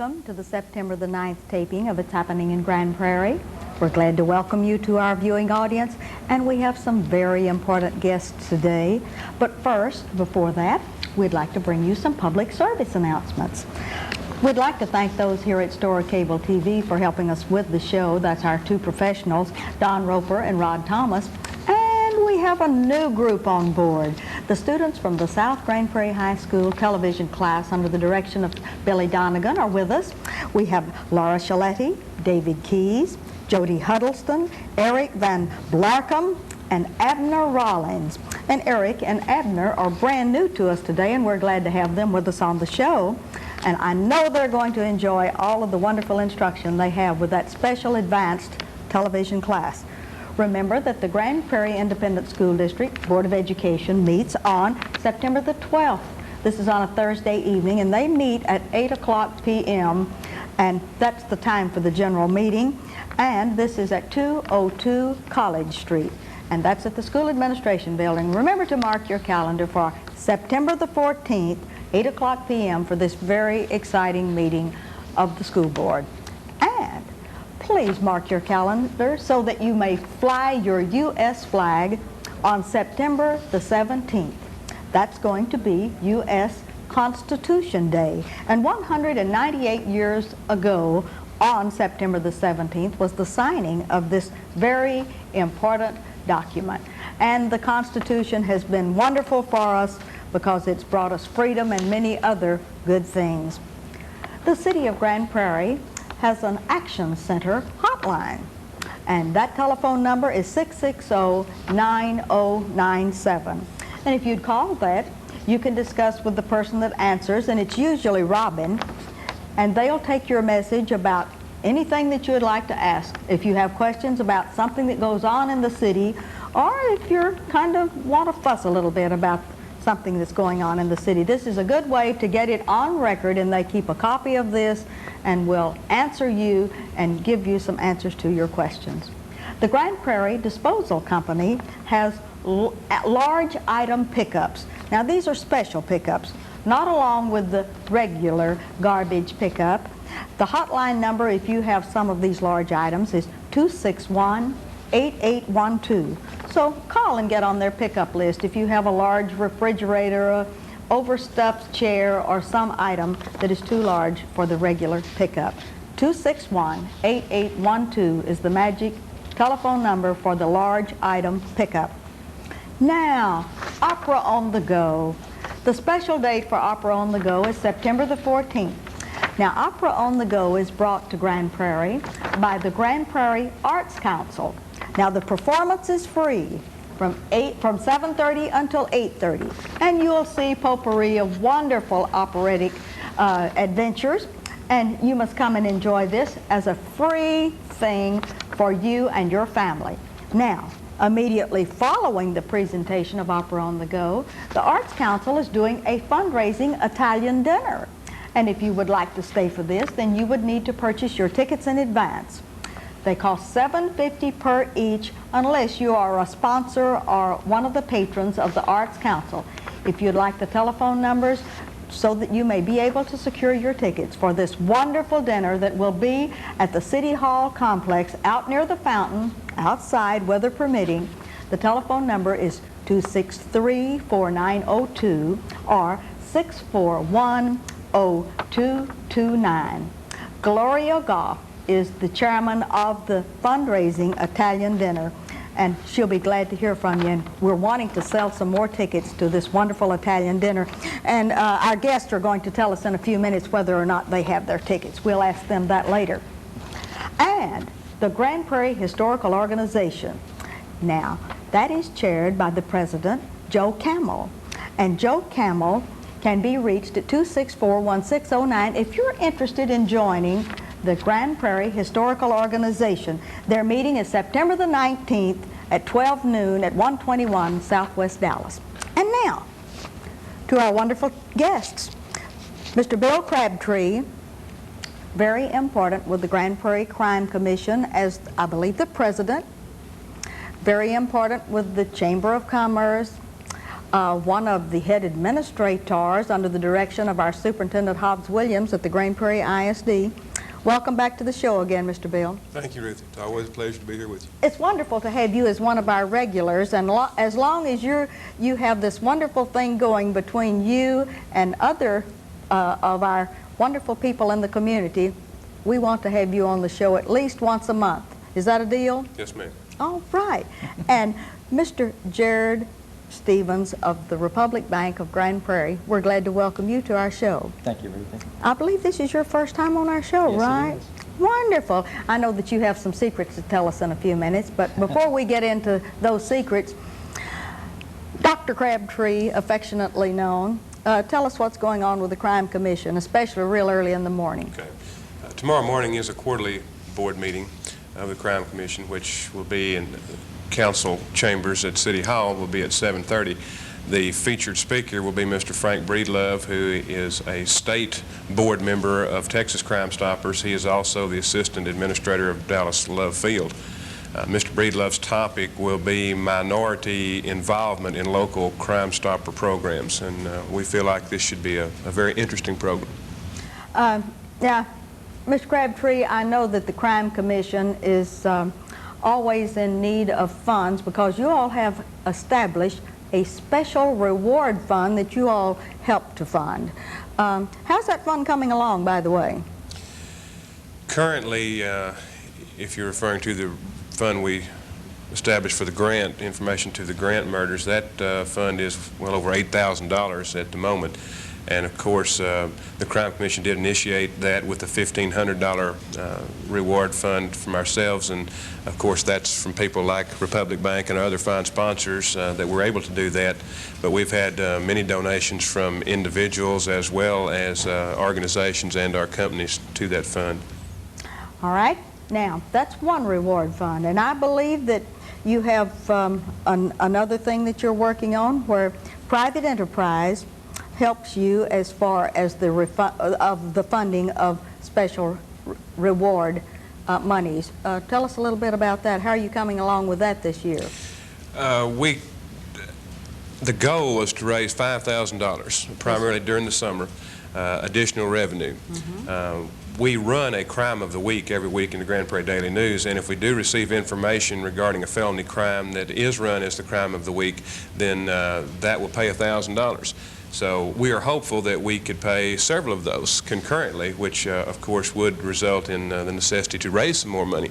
Welcome to the September the 9th taping of It's Happening in Grand Prairie. We're glad to welcome you to our viewing audience, and we have some very important guests today. But first, before that, we'd like to bring you some public service announcements. We'd like to thank those here at Storer Cable TV for helping us with the show. That's our two professionals, Don Roper and Rod Thomas. And we have a new group on board. The students from the South Grand Prairie High School television class under the direction of Billy Donegan are with us. We have Laura Shaletti, David Keys, Jody Huddleston, Eric Van Blarkham, and Abner Rollins. And Eric and Abner are brand new to us today, and we're glad to have them with us on the show. And I know they're going to enjoy all of the wonderful instruction they have with that special advanced television class. Remember that the Grand Prairie Independent School District Board of Education meets on September the 12th. This is on a Thursday evening, and they meet at 8:00 p.m., and that's the time for the general meeting. And this is at 202 College Street, and that's at the School Administration Building. Remember to mark your calendar for September the 14th, 8:00 p.m. for this very exciting meeting of the school board. And please mark your calendar so that you may fly your U.S. flag on September the 17th. That's going to be U.S. Constitution Day. And 198 years ago, on September the 17th, was the signing of this very important document. And the Constitution has been wonderful for us because it's brought us freedom and many other good things. The city of Grand Prairie has an Action Center hotline, and that telephone number is 660-9097. And if you'd call that, you can discuss with the person that answers, and it's usually Robin, and they'll take your message about anything that you would like to ask. If you have questions about something that goes on in the city, or if you're kind of want to fuss a little bit about something that's going on in the city, this is a good way to get it on record, and they keep a copy of this and will answer you and give you some answers to your questions. The Grand Prairie Disposal Company has large item pickups. Now these are special pickups, not along with the regular garbage pickup. The hotline number, if you have some of these large items, is 261-8812. So call and get on their pickup list if you have a large refrigerator, a overstuffed chair, or some item that is too large for the regular pickup. 261-8812 is the magic telephone number for the large item pickup. Now, Opera on the Go. The special date for Opera on the Go is September the 14th. Now, Opera on the Go is brought to Grand Prairie by the Grand Prairie Arts Council. Now, the performance is free from 7:30 until 8:30, and you'll see potpourri of wonderful operatic adventures, and you must come and enjoy this as a free thing for you and your family. Now, immediately following the presentation of Opera on the Go, the Arts Council is doing a fundraising Italian dinner. And if you would like to stay for this, then you would need to purchase your tickets in advance. They cost $7.50 per each unless you are a sponsor or one of the patrons of the Arts Council. If you'd like the telephone numbers so that you may be able to secure your tickets for this wonderful dinner that will be at the City Hall complex out near the fountain, outside, weather permitting, the telephone number is 263-4902 or 641-0229. Gloria Goff is the chairman of the fundraising Italian dinner, and she'll be glad to hear from you. And we're wanting to sell some more tickets to this wonderful Italian dinner, and our guests are going to tell us in a few minutes whether or not they have their tickets. We'll ask them that later. And the Grand Prairie Historical Organization. Now, that is chaired by the president, Joe Camel, and Joe Camel can be reached at 264-1609 if you're interested in joining the Grand Prairie Historical Organization. Their meeting is September the 19th at 12 noon at 121 Southwest Dallas. And now, to our wonderful guests. Mr. Bill Crabtree, very important with the Grand Prairie Crime Commission as, I believe, the president. Very important with the Chamber of Commerce. one of the head administrators under the direction of our Superintendent Hobbs Williams at the Grand Prairie ISD. Welcome back to the show again, Mr. Bill. Thank you, Ruth. It's always a pleasure to be here with you. It's wonderful to have you as one of our regulars, and as long as you have this wonderful thing going between you and other of our wonderful people in the community, we want to have you on the show at least once a month. Is that a deal? Yes, ma'am. All right. And Mr. Jared Stevens of the Republic Bank of Grand Prairie, we're glad to welcome you to our show. Thank you, Ruth. I believe this is your first time on our show, Yes, right? it is. Wonderful. I know that you have some secrets to tell us in a few minutes, but before we get into those secrets, Dr. Crabtree, affectionately known, tell us what's going on with the Crime Commission, especially real early in the morning. Okay. Tomorrow morning is a quarterly board meeting of the Crime Commission, which will be in council chambers at City Hall. Will be at 7:30. The featured speaker will be Mr. Frank Breedlove, who is a state board member of Texas Crime Stoppers. He is also the assistant administrator of Dallas Love Field. Mr. Breedlove's topic will be minority involvement in local Crime Stopper programs, and we feel like this should be a very interesting program. Yeah, Mr. Crabtree, I know that the Crime Commission is always in need of funds because you all have established a special reward fund that you all help to fund. How's that fund coming along, by the way? Currently, if you're referring to the fund we established for the grant, information to the grant murders, that fund is well over $8,000 at the moment. And of course, the Crime Commission did initiate that with a $1,500 reward fund from ourselves, and of course that's from people like Republic Bank and other fine sponsors that were able to do that. But we've had many donations from individuals as well as organizations and our companies to that fund. All right. Now, that's one reward fund, and I believe that you have another thing that you're working on where private enterprise helps you as far as the funding of special reward monies. Tell us a little bit about that. How are you coming along with that this year? The goal was to raise $5,000 primarily during the summer, additional revenue. We run a crime of the week every week in the Grand Prairie Daily News, and if we do receive information regarding a felony crime that is run as the crime of the week, then that will pay $1,000. So we are hopeful that we could pay several of those concurrently, which of course would result in the necessity to raise some more money.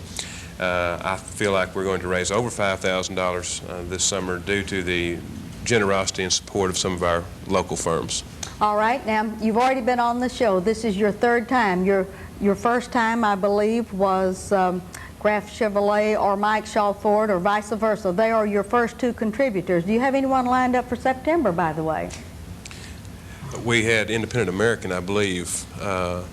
I feel like we're going to raise over $5,000 this summer due to the generosity and support of some of our local firms. All right. Now, you've already been on the show. This is your third time. Your first time, I believe, was Graf Chevrolet or Mike Shaw Ford or vice versa. They are your first two contributors. Do you have anyone lined up for September, by the way? We had Independent American, I believe.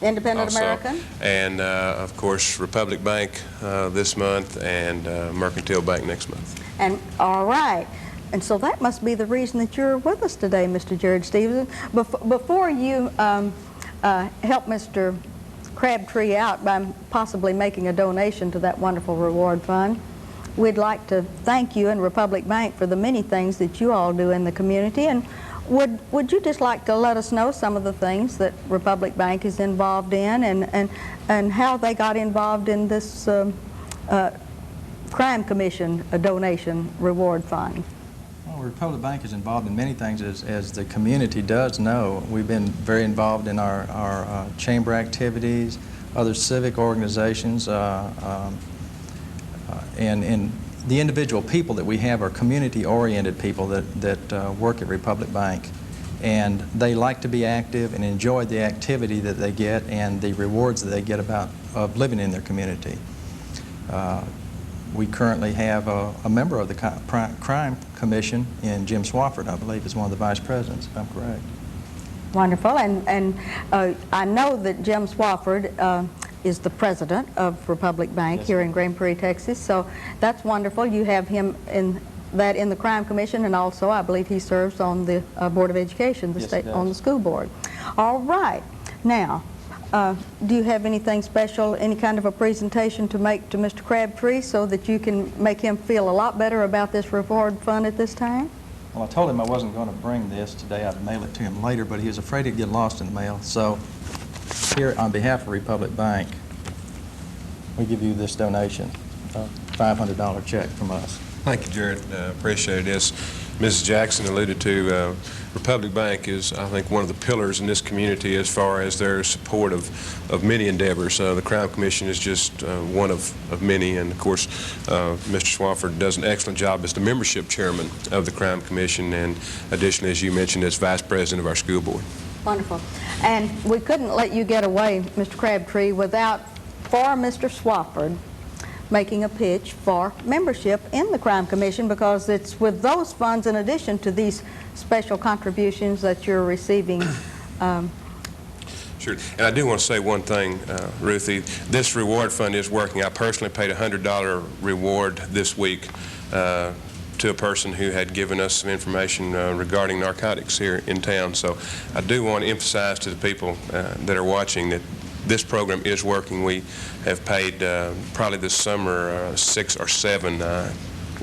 Independent also. American? And, of course, Republic Bank this month and Mercantile Bank next month. And all right. And so that must be the reason that you're with us today, Mr. Jared Stevens. Before you help Mr. Crabtree out by possibly making a donation to that wonderful reward fund, we'd like to thank you and Republic Bank for the many things that you all do in the community. And would you just like to let us know some of the things that Republic Bank is involved in and how they got involved in this Crime Commission donation reward fund? Well, Republic Bank is involved in many things, as the community does know. We've been very involved in our chamber activities, other civic organizations, and the individual people that we have are community-oriented people that work at Republic Bank. And they like to be active and enjoy the activity that they get and the rewards that they get of living in their community. We currently have a member of the Crime Commission in Jim Swafford, I believe, is one of the vice presidents, if I'm correct. Wonderful. And I know that Jim Swafford is the president of Republic Bank here in Grand Prairie, Texas. So that's wonderful. You have him in the Crime Commission, and also I believe he serves on the Board of Education, on the school board. All right. Now, do you have anything special, any kind of a presentation to make to Mr. Crabtree so that you can make him feel a lot better about this reward fund at this time? Well, I told him I wasn't going to bring this today. I'd mail it to him later, but he was afraid it'd get lost in the mail. So here, on behalf of Republic Bank, we give you this donation, a $500 check from us. Thank you, Jared. Appreciate it. As Mrs. Jackson alluded to, Republic Bank is, I think, one of the pillars in this community as far as their support of many endeavors. The Crime Commission is just one of many, and of course, Mr. Swafford does an excellent job as the membership chairman of the Crime Commission, and additionally, as you mentioned, as vice president of our school board. Wonderful. And we couldn't let you get away, Mr. Crabtree, without, for Mr. Swafford, making a pitch for membership in the Crime Commission, because it's with those funds, in addition to these special contributions, that you're receiving. Sure. And I do want to say one thing, Ruthie. This reward fund is working. I personally paid a $100 reward this week to a person who had given us some information regarding narcotics here in town. So I do want to emphasize to the people that are watching that this program is working. We have paid probably this summer 6 or 7. I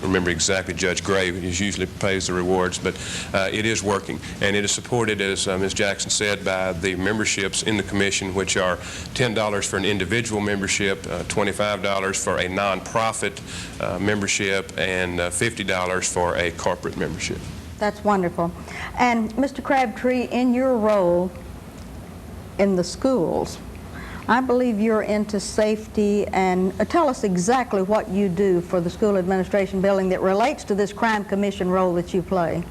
remember exactly. Judge Gray usually pays the rewards, but it is working, and it is supported, as Ms. Jackson said, by the memberships in the commission, which are $10 for an individual membership, $25 for a nonprofit membership, and $50 for a corporate membership. That's wonderful. And Mr. Crabtree, in your role in the schools, I believe you're into safety, and tell us exactly what you do for the school administration building that relates to this Crime Commission role that you play.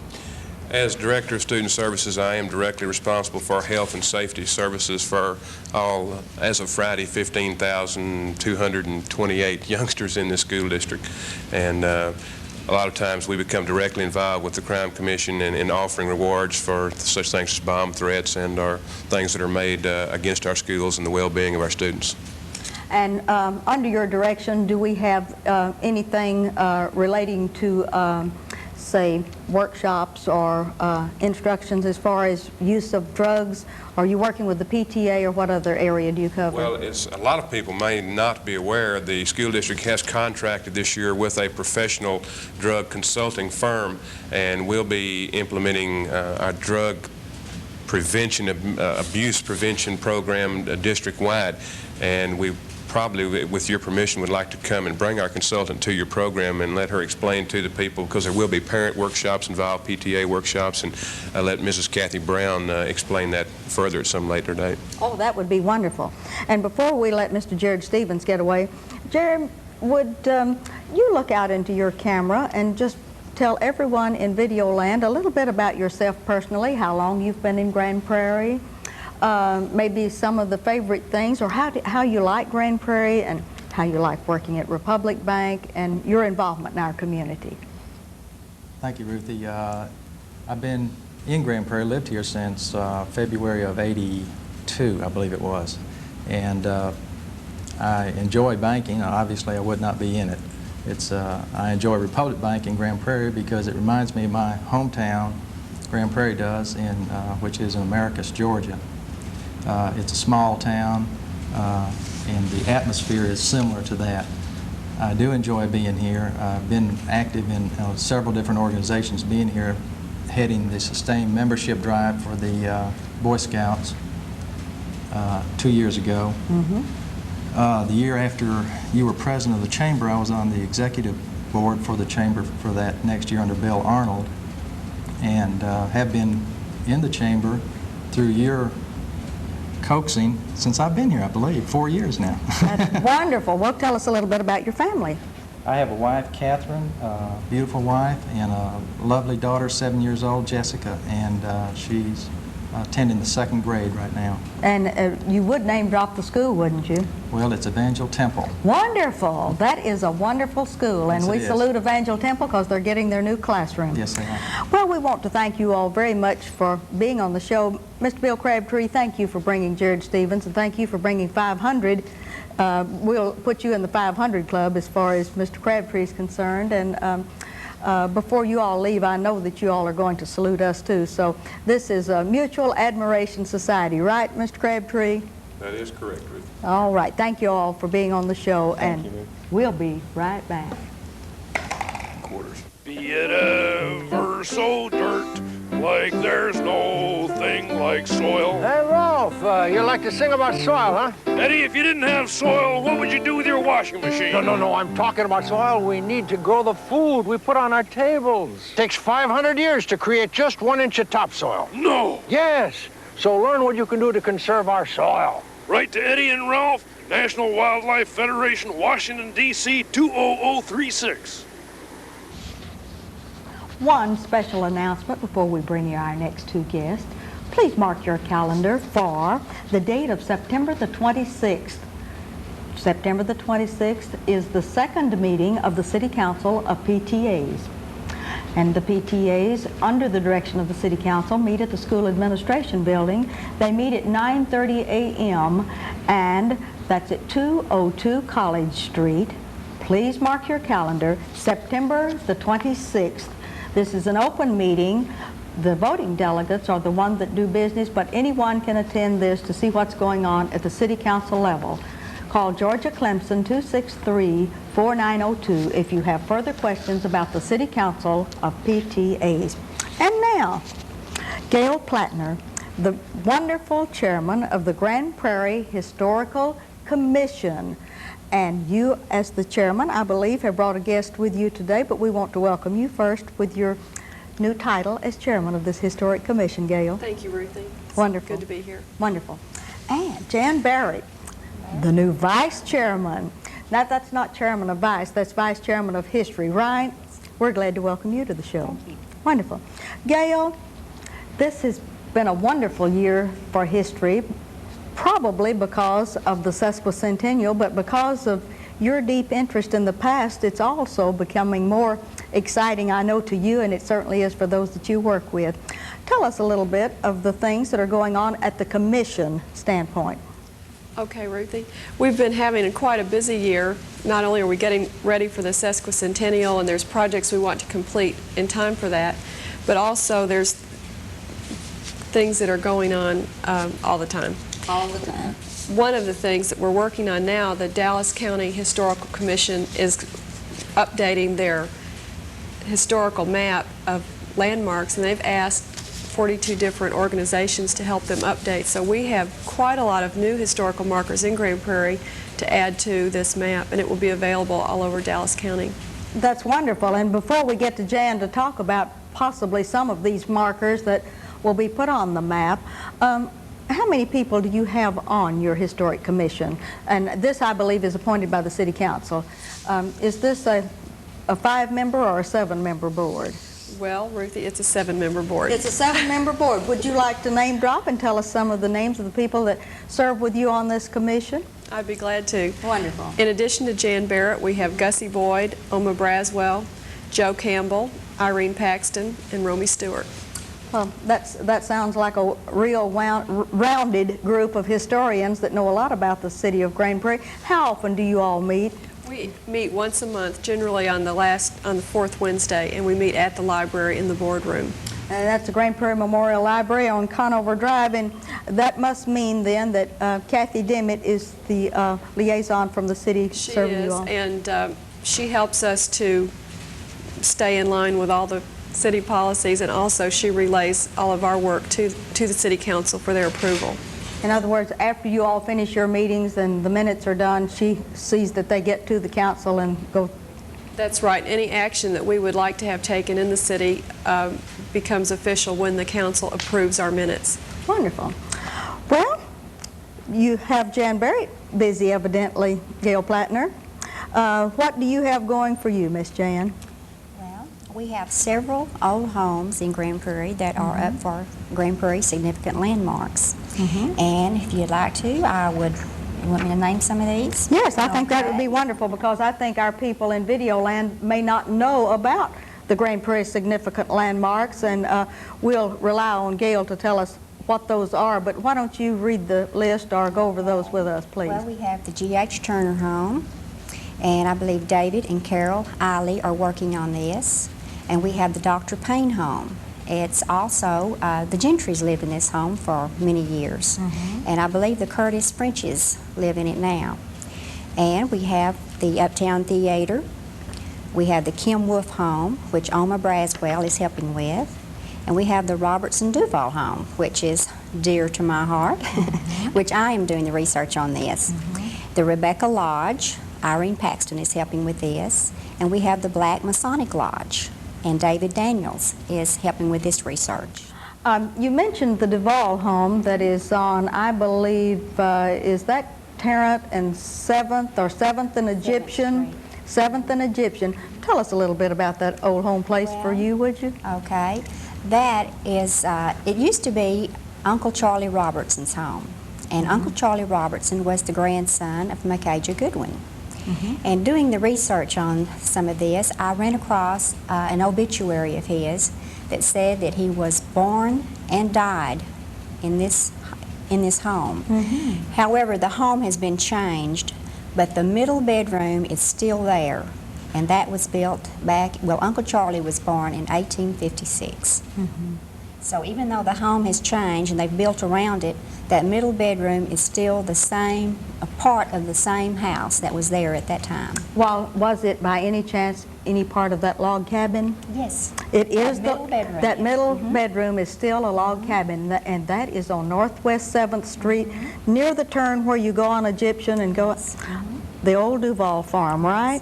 As Director of Student Services, I am directly responsible for health and safety services for all, as of Friday, 15,228 youngsters in this school district. And a lot of times we become directly involved with the Crime Commission in offering rewards for such things as bomb threats and or things that are made against our schools and the well-being of our students. And under your direction, do we have anything relating to, say, workshops or instructions as far as use of drugs? Are you working with the PTA, or what other area do you cover? Well, a lot of people may not be aware, the school district has contracted this year with a professional drug consulting firm, and we'll be implementing our drug prevention, abuse prevention program district-wide. And we probably, with your permission, would like to come and bring our consultant to your program and let her explain to the people, because there will be parent workshops involved, PTA workshops, and let Mrs. Kathy Brown explain that further at some later date. Oh, that would be wonderful. And before we let Mr. Jared Stevens get away, Jared, would you look out into your camera and just tell everyone in video land a little bit about yourself personally, how long you've been in Grand Prairie, maybe some of the favorite things, or how you like Grand Prairie, and how you like working at Republic Bank, and your involvement in our community. Thank you, Ruthie. I've been in Grand Prairie, lived here since February of '82, I believe it was. And I enjoy banking. Obviously, I would not be in it. I enjoy Republic Bank in Grand Prairie because it reminds me of my hometown, Grand Prairie does, which is in Americus, Georgia. It's a small town, and the atmosphere is similar to that. I do enjoy being here. I've been active in several different organizations, being here, heading the sustained membership drive for the Boy Scouts 2 years ago. Mm-hmm. The year after you were president of the chamber, I was on the executive board for the chamber for that next year under Bill Arnold, and have been in the chamber through your coaxing since I've been here, I believe, 4 years now. That's wonderful. Well, tell us a little bit about your family. I have a wife, Catherine, a beautiful wife, and a lovely daughter, 7 years old, Jessica, and she's attending the 2nd grade right now. And you would name drop the school, wouldn't you? Well, it's Evangel Temple. Wonderful. That is a wonderful school, and Yes, we it is. salute Evangel Temple because they're getting their new classroom. Yes, they are. Well, we want to thank you all very much for being on the show. Mr. Bill Crabtree, thank you for bringing Jared Stevens, and thank you for bringing 500. We'll put you in the 500 club as far as Mr. Crabtree is concerned. And before you all leave, I know that you all are going to salute us too. So this is a Mutual Admiration Society, right, Mr. Crabtree? That is correct, Ruth. All right. Thank you all for being on the show. Thank and you. we'll be right back. quarters. Be it ever so dirt, like there's no thing like soil. Hey, Rolf, you like to sing about soil, huh? Eddie, if you didn't have soil, what would you do with your washing machine? No, I'm talking about soil we need to grow the food we put on our tables. Takes 500 years to create just 1 inch of topsoil. No! Yes, so learn what you can do to conserve our soil. Write to Eddie and Ralph, National Wildlife Federation, Washington, D.C., 20036. One special announcement before we bring you our next two guests. Please mark your calendar for the date of September the 26th. September the 26th is the second meeting of the City Council of PTAs. And the PTAs, under the direction of the City Council, meet at the School Administration Building. They meet at 9:30 a.m. and that's at 202 College Street. Please mark your calendar, September the 26th. This is an open meeting. The voting delegates are the ones that do business, but anyone can attend this to see what's going on at the City Council level. Call Georgia Clemson 263-4902 if you have further questions about the City Council of PTAs. And now, Gail Plattner, the wonderful chairman of the Grand Prairie Historical Commission. And you, as the chairman, I believe, have brought a guest with you today, but we want to welcome you first with your new title as chairman of this historic commission, Gail. Thank you, Ruthie. It's Wonderful. good to be here. Wonderful. And Jan Barrett, the new vice chairman. Now, that's not chairman of vice, that's vice chairman of history, right? We're glad to welcome you to the show. Thank you. Wonderful. Gail, this has been a wonderful year for history, probably because of the sesquicentennial, but because of your deep interest in the past, it's also becoming more exciting, I know, to you, and it certainly is for those that you work with. Tell us a little bit of the things that are going on at the commission standpoint. Okay, Ruthie. We've been having quite a busy year. Not only are we getting ready for the sesquicentennial, and there's projects we want to complete in time for that, but also there's things that are going on all the time. All the time. One of the things that we're working on now, the Dallas County Historical Commission is updating their historical map of landmarks, and they've asked 42 different organizations to help them update. So we have quite a lot of new historical markers in Grand Prairie to add to this map, and it will be available all over Dallas County. That's wonderful. And before we get to Jan to talk about possibly some of these markers that will be put on the map, how many people do you have on your historic commission? And this, I believe, is appointed by the City Council. Is this a 5-member or a 7-member board? Well, Ruthie, it's a 7-member board. It's a 7-member board. Would you like to name drop and tell us some of the names of the people that serve with you on this commission? I'd be glad to. Wonderful. In addition to Jan Barrett, we have Gussie Boyd, Oma Braswell, Joe Campbell, Irene Paxton, and Romy Stewart. Well, that sounds like a real rounded group of historians that know a lot about the city of Grand Prairie. How often do you all meet? We meet once a month, generally on the fourth Wednesday, and we meet at the library in the boardroom. And that's the Grand Prairie Memorial Library on Conover Drive, and that must mean then that Kathy Dimmitt is the liaison from the city serving you all. She is, and she helps us to stay in line with all the city policies, and also she relays all of our work to the City Council for their approval. In other words, after you all finish your meetings and the minutes are done, she sees that they get to the council and go. That's right. Any action that we would like to have taken in the city becomes official when the council approves our minutes. Wonderful. Well, you have Jan Barrett busy, evidently, Gail Plattner. What do you have going for you, Miss Jan? Well, we have several old homes in Grand Prairie that are up for Grand Prairie Significant Landmarks. And if you'd like to, you want me to name some of these? Yes, I think that would be wonderful, because I think our people in video land may not know about the Grand Prairie Significant Landmarks, and we'll rely on Gail to tell us what those are. But why don't you read the list or go over those with us, please? Well, we have the G.H. Turner home, and I believe David and Carol Eiley are working on this. And we have the Dr. Payne home. It's also, the Gentrys lived in this home for many years. And I believe the Curtis Frenches live in it now. And we have the Uptown Theater, We have the Kim Wolf home, which Oma Braswell is helping with. And we have the Robertson Duval home, which is dear to my heart, which I am doing the research on this. The Rebecca Lodge, Irene Paxton is helping with this. And we have the Black Masonic Lodge, and David Daniels is helping with this research. You mentioned the Duval home that is on, I believe, is that Tarrant and 7th or 7th and Egyptian? 7th and Egyptian. Tell us a little bit about that old home place for you, would you? Okay. That is, it used to be Uncle Charlie Robertson's home. And Uncle Charlie Robertson was the grandson of Micajah Goodwin. And doing the research on some of this, I ran across an obituary of his that said that he was born and died in this home. However, the home has been changed, but the middle bedroom is still there. And that was built back, well, Uncle Charlie was born in 1856. So even though the home has changed and they've built around it, that middle bedroom is still the same, a part of the same house that was there at that time. Well, was it by any chance any part of that log cabin? Yes. It is That middle bedroom. That middle bedroom is still a log cabin, and that is on Northwest 7th Street, near the turn where you go on Egyptian and go, the old Duval farm, right?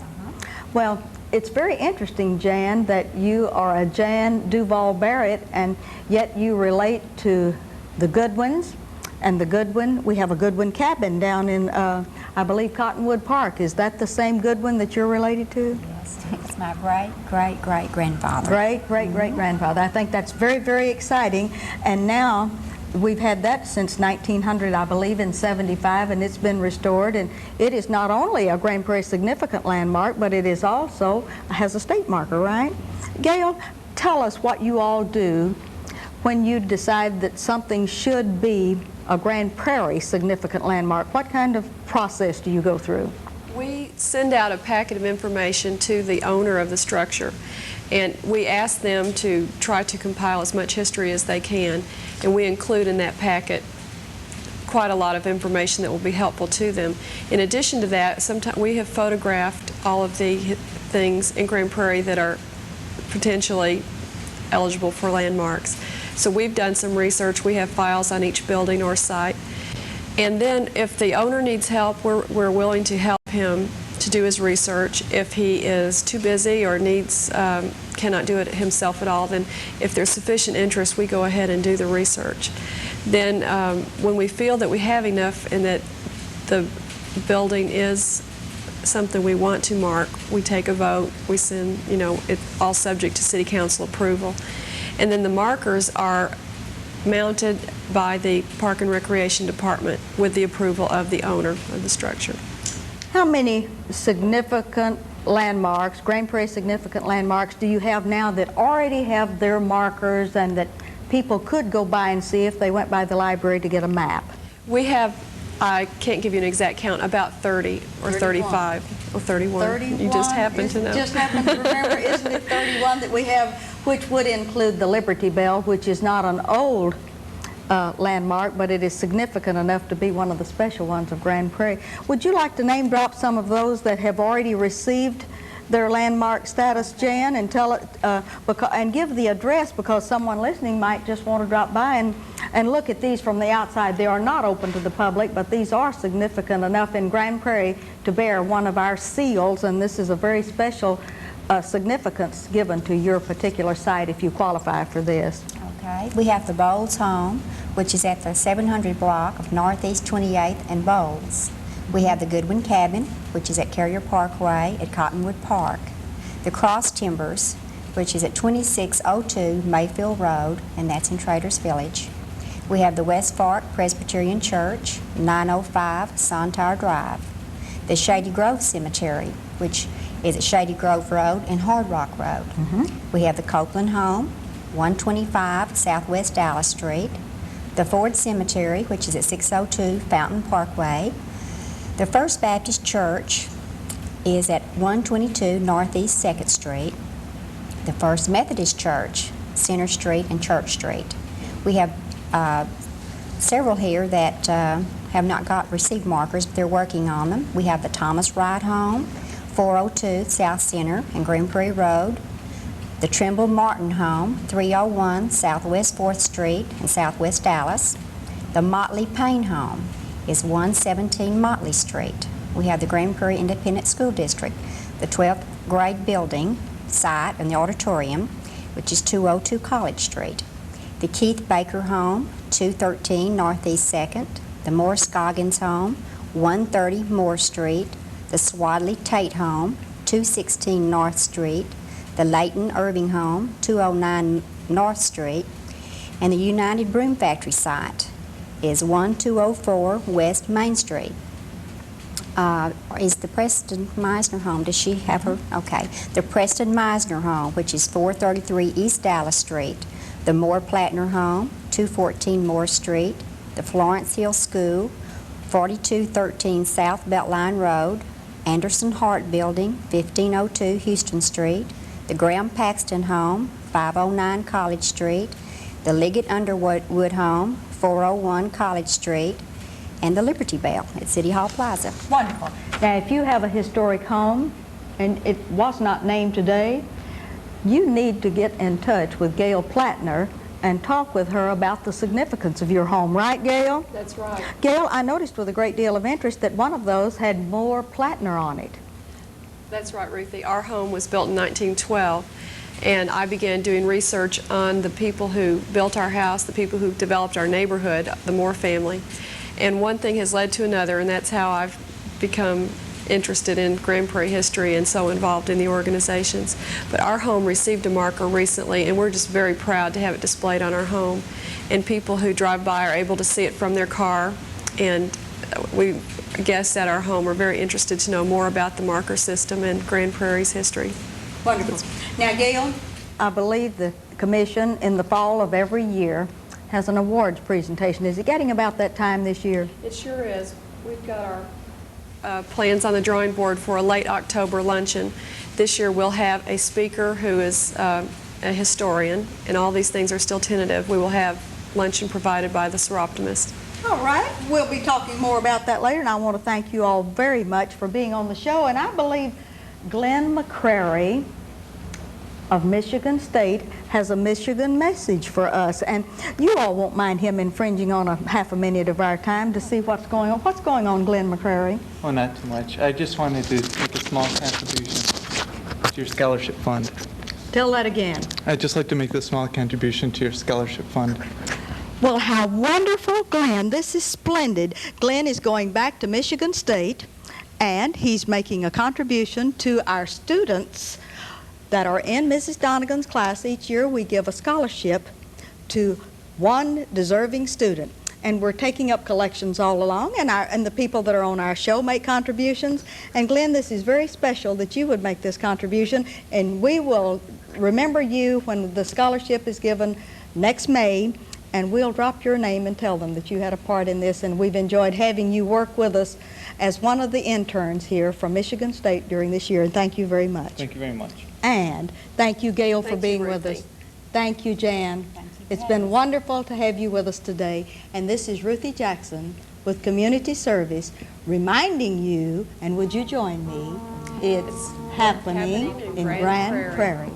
Well, it's very interesting, Jan, that you are a Jan Duval Barrett, and yet you relate to the Goodwins. And the Goodwin, we have a Goodwin cabin down in, I believe, Cottonwood Park. Is that the same Goodwin that you're related to? Yes, it's my great-great-great-grandfather. Great-great-great-grandfather. I think that's very, very exciting. And now we've had that since 1900, I believe, in 75, and it's been restored. And it is not only a Grand Prairie significant landmark, but it is also has a state marker, right? Gail, tell us what you all do when you decide that something should be a Grand Prairie significant landmark. What kind of process do you go through? We send out a packet of information to the owner of the structure, and we ask them to try to compile as much history as they can, and we include in that packet quite a lot of information that will be helpful to them. In addition to that, sometimes we have photographed all of the things in Grand Prairie that are potentially eligible for landmarks. So we've done some research. We have files on each building or site. And then if the owner needs help, we're willing to help him to do his research. If he is too busy or needs, cannot do it himself at all, then if there's sufficient interest, we go ahead and do the research. Then when we feel that we have enough and that the building is something we want to mark, we take a vote. We send, it's all subject to City Council approval. And then the markers are mounted by the Park and Recreation Department with the approval of the owner of the structure. How many significant landmarks, Grand Prairie significant landmarks, do you have now that already have their markers and that people could go by and see if they went by the library to get a map? We have, I can't give you an exact count, about 30 or 35 or 31. 31? You just happen to know. Just happen to remember, isn't it 31 that we have, which would include the Liberty Bell, which is not an old landmark, but it is significant enough to be one of the special ones of Grand Prairie. Would you like to name drop some of those that have already received their landmark status, Jan, and tell it, and give the address, because someone listening might just want to drop by and look at these from the outside. They are not open to the public, but these are significant enough in Grand Prairie to bear one of our seals, and this is a very special significance given to your particular site if you qualify for this. Okay. We have the Bowles home, which is at the 700 block of Northeast 28th and Bowles. We have the Goodwin Cabin, which is at Carrier Parkway at Cottonwood Park. The Cross Timbers, which is at 2602 Mayfield Road, and that's in Traders Village. We have the West Fork Presbyterian Church, 905 Sontar Drive. The Shady Grove Cemetery, which is at Shady Grove Road and Hard Rock Road. We have the Copeland Home, 125 Southwest Dallas Street. The Ford Cemetery, which is at 602 Fountain Parkway. The First Baptist Church is at 122 Northeast 2nd Street. The First Methodist Church, Center Street and Church Street. We have several here that have not received markers, but they're working on them. We have the Thomas Wright Home, 402 South Center and Green Prairie Road. The Trimble Martin Home, 301 Southwest 4th Street in Southwest Dallas. The Motley Payne Home is 117 Motley Street. We have the Green Prairie Independent School District, the 12th grade building site in the auditorium, which is 202 College Street. The Keith Baker Home, 213 Northeast 2nd. The Morris Scoggins Home, 130 Moore Street. The Swadley Tate Home, 216 North Street. The Leighton Irving Home, 209 North Street. And the United Broom Factory site is 1204 West Main Street. Is the Preston Meisner home, does she have her? Okay. The Preston Meisner home, which is 433 East Dallas Street. The Moore Plattner home, 214 Moore Street. The Florence Hill School, 4213 South Beltline Road. Anderson Hart Building, 1502 Houston Street. The Graham Paxton home, 509 College Street. The Liggett Underwood home, 401 College Street. And the Liberty Bell at City Hall Plaza. Wonderful. Now, if you have a historic home and it was not named today, you need to get in touch with Gail Plattner and talk with her about the significance of your home. Right, Gail? That's right. Gail, I noticed with a great deal of interest that one of those had Moore Plattner on it. That's right, Ruthie. Our home was built in 1912, and I began doing research on the people who built our house, the people who developed our neighborhood, the Moore family. And one thing has led to another, and that's how I've become interested in Grand Prairie history and so involved in the organizations. But our home received a marker recently, and we're just very proud to have it displayed on our home. And people who drive by are able to see it from their car, and we guests at our home are very interested to know more about the marker system and Grand Prairie's history. Wonderful. Now, Gail, I believe the commission in the fall of every year has an awards presentation. Is it getting about that time this year? It sure is. We've got our plans on the drawing board for a late October luncheon. This year we'll have a speaker who is a historian, and all these things are still tentative. We will have luncheon provided by the Seroptimist. All right. We'll be talking more about that later, and I want to thank you all very much for being on the show. And I believe Glenn McCrary of Michigan State has a Michigan message for us, and you all won't mind him infringing on a half a minute of our time to see what's going on. What's going on, Glenn McCrary? Oh, not too much. I just wanted to make a small contribution to your scholarship fund. Tell that again. I'd just like to make a small contribution to your scholarship fund. Well, how wonderful, Glenn. This is splendid. Glenn is going back to Michigan State, and he's making a contribution to our students that are in Mrs. Donegan's class. Each year we give a scholarship to one deserving student. And we're taking up collections all along, and the people that are on our show make contributions. And Glenn, this is very special that you would make this contribution, and we will remember you when the scholarship is given next May, and we'll drop your name and tell them that you had a part in this, and we've enjoyed having you work with us as one of the interns here from Michigan State during this year, and thank you very much. Thank you very much. And thank you, Gail, for being with Ruthie. us. Thank you, Jan. It's been wonderful to have you with us today. And this is Ruthie Jackson with Community Service reminding you, and would you join me, it's happening in Grand Prairie.